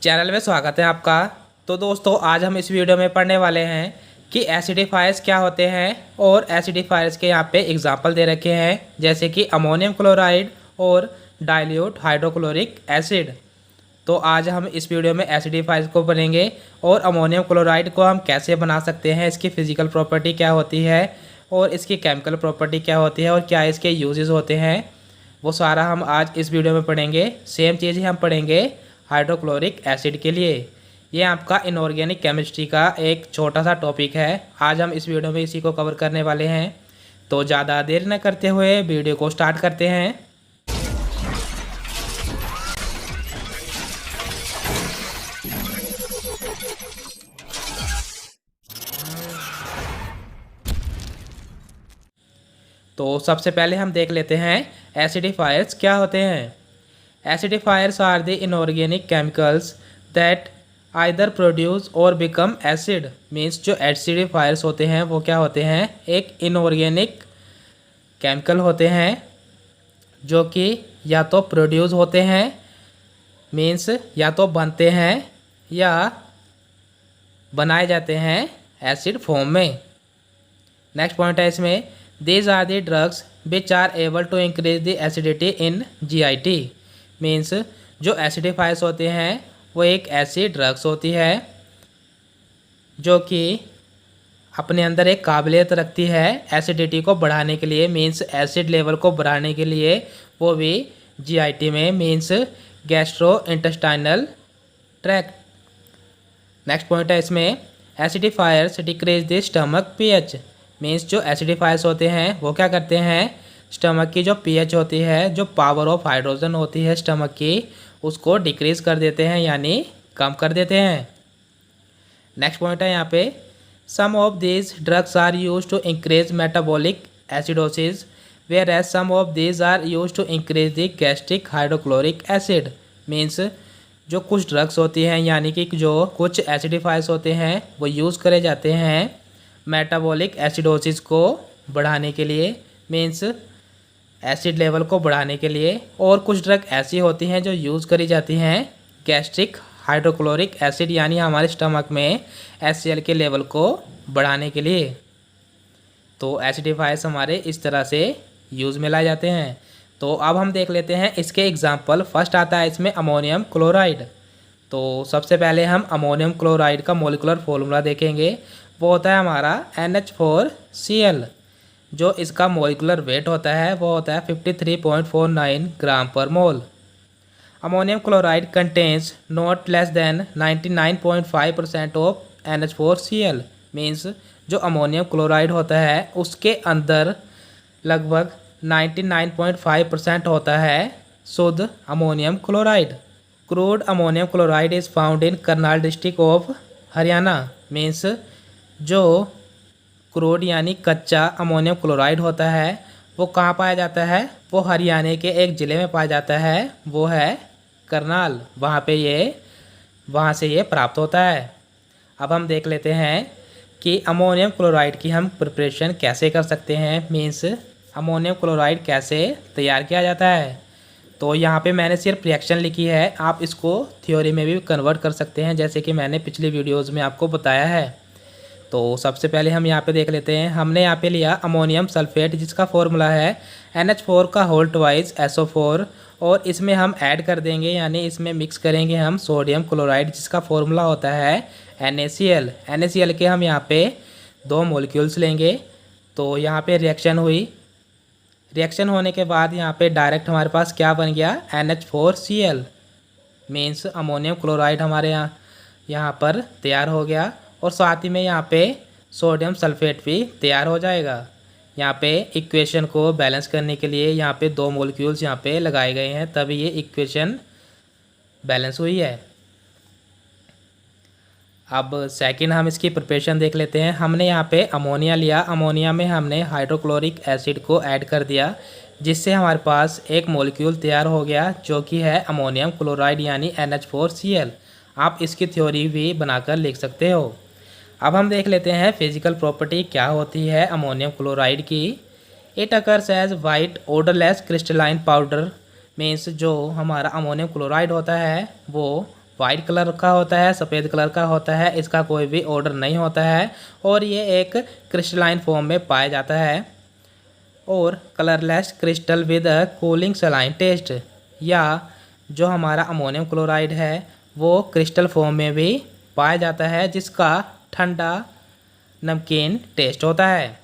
Channel में स्वागत है आपका। तो दोस्तों आज हम इस वीडियो में पढ़ने वाले हैं कि एसिडिफायर्स क्या होते हैं और एसिडिफायर्स के यहाँ पे एग्जाम्पल दे रखे हैं जैसे कि अमोनियम क्लोराइड और डाइल्यूट हाइड्रोक्लोरिक एसिड। तो आज हम इस वीडियो में एसिडिफायर्स को पढ़ेंगे और अमोनियम क्लोराइड को हम कैसे बना सकते हैं, इसकी फ़िज़िकल प्रॉपर्टी क्या होती है और इसकी केमिकल प्रॉपर्टी क्या होती है और क्या इसके यूजेस होते हैं, वो सारा हम आज इस वीडियो में पढ़ेंगे। सेम चीज़ ही हम पढ़ेंगे हाइड्रोक्लोरिक एसिड के लिए। ये आपका इनऑर्गेनिक केमिस्ट्री का एक छोटा सा टॉपिक है। आज हम इस वीडियो में इसी को कवर करने वाले हैं। तो ज़्यादा देर न करते हुए वीडियो को स्टार्ट करते हैं। तो सबसे पहले हम देख लेते हैं एसिडिफायर्स क्या होते हैं। Acidifiers are the inorganic chemicals that either produce or become acid. Means जो एसिडिफायर्स होते हैं वो क्या होते हैं, एक इनऑर्गेनिक केमिकल होते हैं जो कि या तो प्रोड्यूस होते हैं, मीन्स या तो बनते हैं या बनाए जाते हैं एसिड फॉर्म में। नेक्स्ट पॉइंट है इसमें, these are the drugs which are able to increase the acidity in GIT। Means जो एसिडिफायर्स होते हैं वो एक ऐसी ड्रग्स होती है जो कि अपने अंदर एक काबिलियत रखती है एसिडिटी को बढ़ाने के लिए, मीन्स एसिड लेवल को बढ़ाने के लिए, वो भी GIT में, means gastro intestinal tract. Next point है इसमें, acidifiers decrease the stomach pH। Means जो एसिडिफायर्स होते हैं वो क्या करते हैं, स्टमक की जो pH होती है, जो पावर ऑफ हाइड्रोजन होती है स्टमक की, उसको डिक्रीज़ कर देते हैं यानी कम कर देते हैं। नेक्स्ट पॉइंट है यहाँ पे, some of these drugs are use to increase metabolic acidosis whereas some of these are use to increase the gastric hydrochloric acid. Means जो कुछ ड्रग्स होती हैं यानी कि जो कुछ एसिडिफायर्स होते हैं वो यूज़ करे जाते हैं मेटाबॉलिक एसिडोसिस को बढ़ाने के लिए, मीन्स एसिड लेवल को बढ़ाने के लिए, और कुछ ड्रग ऐसी होती हैं जो यूज़ करी जाती हैं गैस्ट्रिक हाइड्रोक्लोरिक एसिड यानी हमारे स्टमक में HCl के लेवल को बढ़ाने के लिए। तो एसिडिफायर्स हमारे इस तरह से यूज़ में लाए जाते हैं। तो अब हम देख लेते हैं इसके एग्जाम्पल। फर्स्ट आता है इसमें अमोनियम क्लोराइड। तो सबसे पहले हम अमोनियम क्लोराइड का मोलिकुलर फॉर्मूला देखेंगे। वो होता है हमारा NH4Cl। जो इसका मोलिकुलर वेट होता है वो होता है 53.49 ग्राम पर mole. Ammonium chloride contains not less than 99.5% of NH4Cl। Means जो अमोनियम क्लोराइड होता है उसके अंदर लगभग 99.5% होता है शुद्ध ammonium chloride. Crude ammonium chloride is found in Karnal district of Haryana. Means जो क्रूड यानी कच्चा अमोनियम क्लोराइड होता है वो कहाँ पाया जाता है, वो हरियाणा के एक ज़िले में पाया जाता है, वो है करनाल। वहाँ से ये प्राप्त होता है। अब हम देख लेते हैं कि अमोनियम क्लोराइड की हम प्रिपरेशन कैसे कर सकते हैं, मीन्स अमोनियम क्लोराइड कैसे तैयार किया जाता है। तो यहाँ पे मैंने सिर्फ रिएक्शन लिखी है, आप इसको थ्योरी में भी कन्वर्ट कर सकते हैं जैसे कि मैंने पिछली वीडियोज़ में आपको बताया है। तो सबसे पहले हम यहाँ पे देख लेते हैं। हमने यहाँ पे लिया अमोनियम सल्फेट जिसका फॉर्मूला है NH4 का होल ट्वाइस SO4, और इसमें हम ऐड कर देंगे यानी इसमें मिक्स करेंगे हम सोडियम क्लोराइड जिसका फॉर्मूला होता है NaCl। NaCl के हम यहाँ पे 2 मॉलिक्यूल्स लेंगे। तो यहाँ पे रिएक्शन हुई, रिएक्शन होने के बाद यहाँ पे डायरेक्ट हमारे पास क्या बन गया, NH4Cl। मीन्स अमोनियम क्लोराइड हमारे यहाँ पर तैयार हो गया, और साथ ही में यहाँ पे सोडियम सल्फेट भी तैयार हो जाएगा। यहाँ पे इक्वेशन को बैलेंस करने के लिए यहाँ पे 2 मॉलिक्यूल्स यहाँ पे लगाए गए हैं, तभी ये इक्वेशन बैलेंस हुई है। अब सेकंड हम इसकी प्रिपरेशन देख लेते हैं। हमने यहाँ पे अमोनिया लिया, अमोनिया में हमने हाइड्रोक्लोरिक एसिड को ऐड कर दिया जिससे हमारे पास एक मॉलिक्यूल तैयार हो गया जो कि है अमोनियम क्लोराइड यानी NH4Cl। आप इसकी थ्योरी भी बनाकर लिख सकते हो। अब हम देख लेते हैं फिजिकल प्रॉपर्टी क्या होती है अमोनियम क्लोराइड की। It occurs as white odourless crystalline powder. Means जो हमारा अमोनियम क्लोराइड होता है वो वाइट कलर का होता है, सफ़ेद कलर का होता है, इसका कोई भी ऑर्डर नहीं होता है और ये एक क्रिस्टलाइन फॉर्म में पाया जाता है। और colourless crystal with a cooling saline taste, या जो हमारा अमोनियम क्लोराइड है वो क्रिस्टल फॉर्म में भी पाया जाता है जिसका ठंडा नमकीन टेस्ट होता है।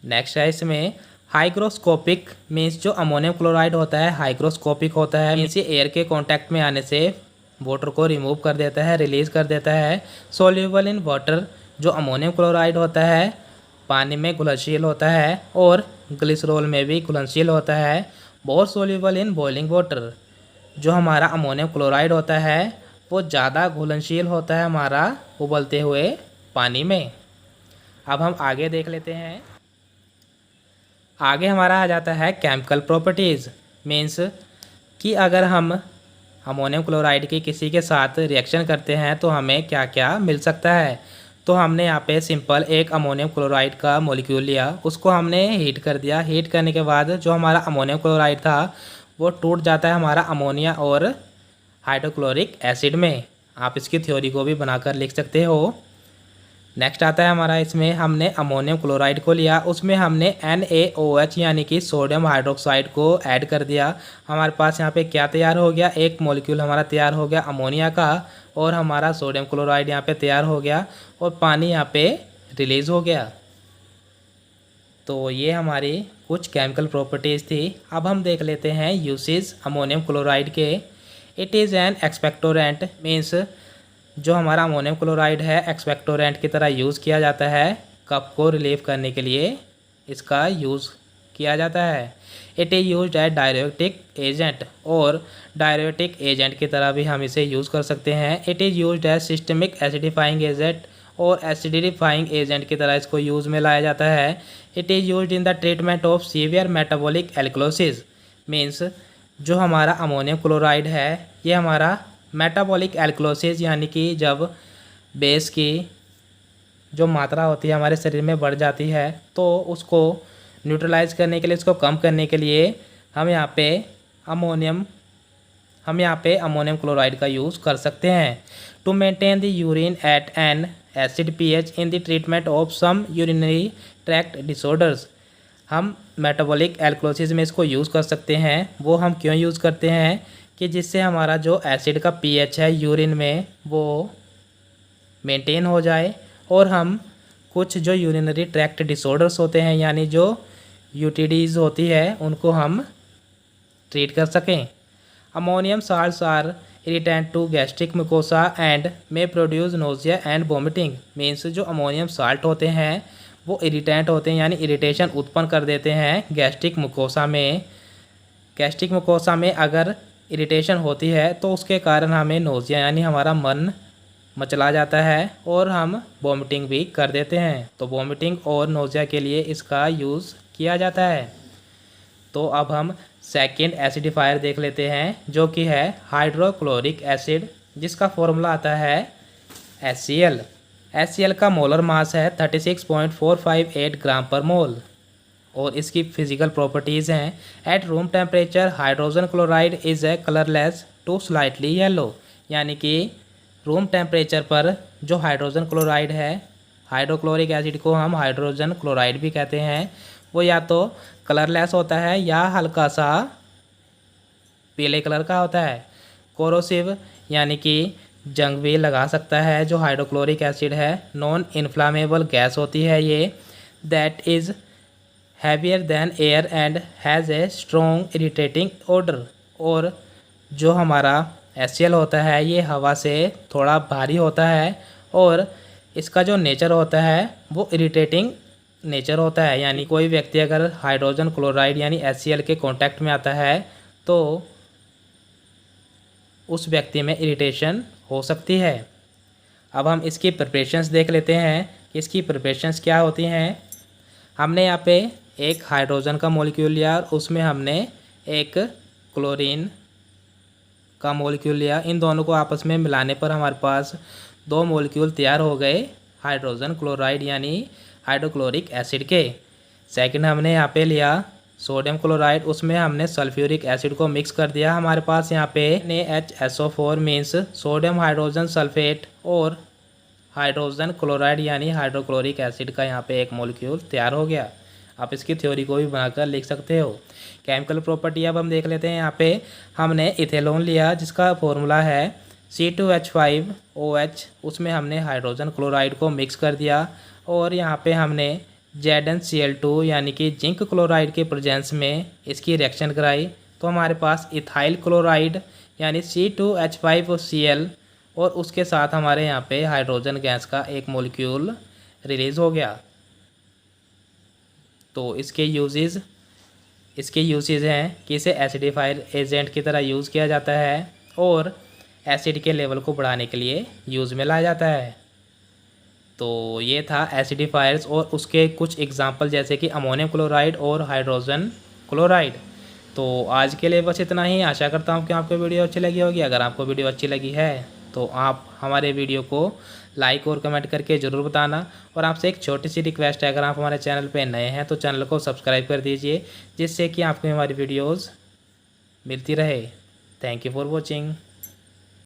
नेक्स्ट है इसमें हाइग्रोस्कोपिक, मीन्स जो अमोनियम क्लोराइड होता है हाइग्रोस्कोपिक होता है, मीन्स ये एयर के कांटेक्ट में आने से वाटर को रिमूव कर देता है, रिलीज़ कर देता है। सोल्यूबल इन वाटर, जो अमोनियम क्लोराइड होता है पानी में घुलनशील होता है और ग्लिसरॉल में भी घुलनशील होता है। बहुत सोल्यूबल इन बॉइलिंग वाटर, जो हमारा अमोनियम क्लोराइड होता है वो ज़्यादा घुलनशील होता है हमारा उबलते हुए पानी में। अब हम आगे देख लेते हैं। आगे हमारा आ जाता है केमिकल प्रॉपर्टीज़, मीन्स कि अगर हम अमोनियम क्लोराइड की किसी के साथ रिएक्शन करते हैं तो हमें क्या क्या मिल सकता है। तो हमने यहाँ पे सिंपल एक अमोनियम क्लोराइड का मॉलिक्यूल लिया, उसको हमने हीट कर दिया। हीट करने के बाद जो हमारा अमोनियम क्लोराइड था वो टूट जाता है हमारा अमोनिया और हाइड्रोक्लोरिक एसिड में। आप इसकी थ्योरी को भी बनाकर लिख सकते हो। नेक्स्ट आता है हमारा, इसमें हमने अमोनियम क्लोराइड को लिया, उसमें हमने NaOH यानी कि सोडियम हाइड्रोक्साइड को ऐड कर दिया। हमारे पास यहाँ पे क्या तैयार हो गया, एक मॉलिक्यूल हमारा तैयार हो गया अमोनिया का और हमारा सोडियम क्लोराइड यहाँ पे तैयार हो गया और पानी यहाँ पे रिलीज़ हो गया। तो ये हमारी कुछ केमिकल प्रॉपर्टीज़ थी। अब हम देख लेते हैं यूसेज अमोनियम क्लोराइड के। It is an expectorant, means जो हमारा अमोनियम क्लोराइड है एक्सपेक्टोरेंट की तरह यूज़ किया जाता है। कफ को रिलीव करने के लिए इसका यूज़ किया जाता है। It is used as diuretic agent, और डायरेटिक एजेंट की तरह भी हम इसे यूज़ कर सकते हैं। It is used as systemic acidifying agent, और एसिडिफाइंग एजेंट की तरह इसको यूज़ में लाया जाता है। It is used in the treatment of severe metabolic alkalosis, means जो हमारा अमोनियम क्लोराइड है ये हमारा मेटाबॉलिक एल्कलोसिस यानी कि जब बेस की जो मात्रा होती है हमारे शरीर में बढ़ जाती है तो उसको न्यूट्रलाइज करने के लिए, इसको कम करने के लिए हम यहाँ पे अमोनियम क्लोराइड का यूज़ कर सकते हैं। To maintain the urine at an acid pH in the treatment of some urinary tract disorders, हम मेटाबॉलिक एल्कलोसिस में इसको यूज़ कर सकते हैं। वो हम क्यों यूज़ करते हैं कि जिससे हमारा जो एसिड का pH है यूरिन में वो मेंटेन हो जाए और हम कुछ जो यूरिनरी ट्रैक्ट डिसऑर्डर्स होते हैं यानी जो UTDs होती है उनको हम ट्रीट कर सकें। Ammonium salts are irritant to gastric mucosa and may produce nausea and vomiting, means जो अमोनियम साल्ट होते हैं वो इरिटेंट होते हैं यानी इरिटेशन उत्पन्न कर देते हैं गैस्ट्रिक मुकोसा में। गैस्ट्रिक मुकोसा में अगर इरिटेशन होती है तो उसके कारण हमें नोजिया यानी हमारा मन मचला जाता है और हम वोमिटिंग भी कर देते हैं। तो वोमिटिंग और नोजिया के लिए इसका यूज़ किया जाता है। तो अब हम सेकेंड एसिडिफायर देख लेते हैं जो कि है हाइड्रोक्लोरिक एसिड, जिसका फॉर्मूला आता है HCl। HCl का मोलर मास है 36.458 ग्राम पर मोल और इसकी फिजिकल प्रॉपर्टीज़ हैं। At room temperature hydrogen chloride is a colourless to slightly yellow, यानी कि रूम टेम्परेचर पर जो हाइड्रोजन क्लोराइड है, हाइड्रोक्लोरिक एसिड को हम हाइड्रोजन क्लोराइड भी कहते हैं, वो या तो कलरलेस होता है या हल्का सा पीले कलर का होता है। कोरोसिव यानी कि जंग भी लगा सकता है जो हाइड्रोक्लोरिक एसिड है। नॉन इन्फ्लामेबल गैस होती है ये, that is heavier than air and has a strong irritating odour, और जो हमारा HCl होता है ये हवा से थोड़ा भारी होता है और इसका जो नेचर होता है वो इरिटेटिंग नेचर होता है। यानी कोई व्यक्ति अगर हाइड्रोजन क्लोराइड यानी HCl के कांटेक्ट में आता है तो उस व्यक्ति में इरिटेशन हो सकती है। अब हम इसकी प्रिपरेशंस देख लेते हैं कि इसकी प्रिपरेशंस क्या होती हैं। हमने यहाँ पे एक हाइड्रोजन का मॉलिक्यूल लिया और उसमें हमने एक क्लोरीन का मॉलिक्यूल लिया। इन दोनों को आपस में मिलाने पर हमारे पास दो मॉलिक्यूल तैयार हो गए हाइड्रोजन क्लोराइड यानी हाइड्रोक्लोरिक एसिड के। सेकंड हमने यहाँ पे लिया सोडियम क्लोराइड, उसमें हमने सल्फ्यूरिक एसिड को मिक्स कर दिया। हमारे पास यहाँ पे NaHSO4 means sodium hydrogen sulphate और हाइड्रोजन क्लोराइड यानी हाइड्रोक्लोरिक एसिड का यहाँ पे एक मॉलिक्यूल तैयार हो गया। आप इसकी थ्योरी को भी बनाकर लिख सकते हो। केमिकल प्रॉपर्टी अब हम देख लेते हैं। यहाँ पे हमने इथेनॉल लिया जिसका फॉर्मूला है C2H5OH, उसमें हमने हाइड्रोजन क्लोराइड को मिक्स कर दिया और यहाँ पे हमने ZnCl2 यानी कि जिंक क्लोराइड के प्रेजेंस में इसकी रिएक्शन कराई, तो हमारे पास इथाइल क्लोराइड यानी C2H5Cl और उसके साथ हमारे यहाँ पे हाइड्रोजन गैस का एक मॉलिक्यूल रिलीज़ हो गया। तो इसके यूजेस हैं कि इसे एसिडिफायर एजेंट की तरह यूज़ किया जाता है और एसिड के लेवल को बढ़ाने के लिए यूज़ में लाया जाता है। तो ये था एसिडिफायर्स और उसके कुछ एग्जांपल जैसे कि अमोनियम क्लोराइड और हाइड्रोजन क्लोराइड। तो आज के लिए बस इतना ही। आशा करता हूँ कि आपको वीडियो अच्छी लगी होगी। अगर आपको वीडियो अच्छी लगी है तो आप हमारे वीडियो को लाइक और कमेंट करके ज़रूर बताना। और आपसे एक छोटी सी रिक्वेस्ट है, अगर आप हमारे चैनल पर नए हैं तो चैनल को सब्सक्राइब कर दीजिए जिससे कि आपको हमारी वीडियोज़ मिलती रहे। Thank you for watching.